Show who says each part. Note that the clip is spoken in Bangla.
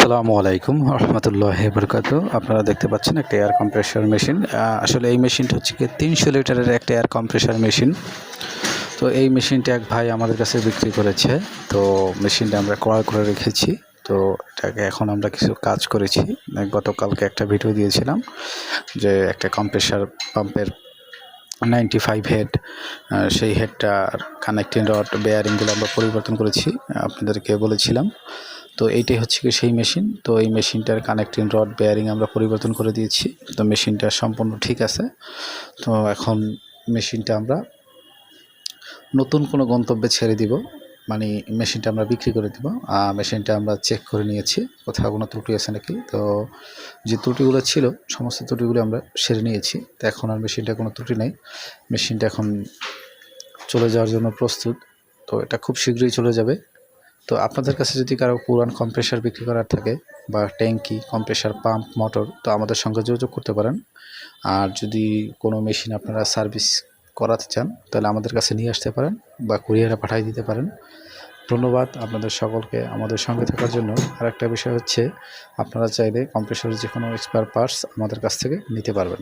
Speaker 1: আসসালামু আলাইকুম রহমতুল্লাহি বরকাতুহু। আপনারা দেখতে পাচ্ছেন একটা এয়ার কম্প্রেসর মেশিন। আসলে এই মেশিনটা হচ্ছে কি 300 লিটারের একটা এয়ার কম্প্রেসর মেশিন। তো এই মেশিনটা এক ভাই আমাদের কাছে বিক্রি করেছে। তো মেশিনটা আমরা ক্রয় করে রেখেছি। তো এটাকে এখন আমরা কিছু কাজ করেছি। গতকালকে একটা ভিডিও দিয়েছিলাম যে একটা কম্প্রেসর পাম্পের 95 হেড, সেই হেডটার কানেক্টিং রড বেয়ারিংগুলো আমরা পরিবর্তন করেছি, আপনাদেরকে বলেছিলাম। তো এইটাই হচ্ছে কি সেই মেশিন। তো এই মেশিনটার কানেক্টিং রড বেয়ারিং আমরা পরিবর্তন করে দিয়েছি। তো মেশিনটা সম্পূর্ণ ঠিক আছে। তো এখন মেশিনটা আমরা নতুন কোনো গন্তব্যে ছেড়ে দিব, মানে মেশিনটা আমরা বিক্রি করে দিব। মেশিনটা আমরা চেক করে নিয়েছি কোথাও কোনো ত্রুটি আছে নাকি। তো যে ত্রুটিগুলো ছিল সমস্ত ত্রুটিগুলো আমরা সেরে নিয়েছি। তো এখন আর মেশিনটা কোনো ত্রুটি নেই। মেশিনটা এখন চলে যাওয়ার জন্য প্রস্তুত। তো এটা খুব শীঘ্রই চলে যাবে। তো আপনাদের কাছে যদি কারো পুরান কম্প্রেসার বিক্রি করার থাকে বা ট্যাঙ্কি, কম্প্রেসার পাম্প, মোটর, তো আমাদের সঙ্গে যোগাযোগ করতে পারেন। আর যদি কোনো মেশিন আপনারা সার্ভিস করাতে চান তাহলে আমাদের কাছে নিয়ে আসতে পারেন বা কুরিয়ারে পাঠিয়ে দিতে পারেন। ধন্যবাদ আপনাদের সকলকে আমাদের সঙ্গে থাকার জন্য। আরেকটা বিষয় হচ্ছে, আপনারা চাইলে কম্প্রেসরের যে কোনো স্পেয়ার পার্টস আমাদের কাছ থেকে নিতে পারবেন।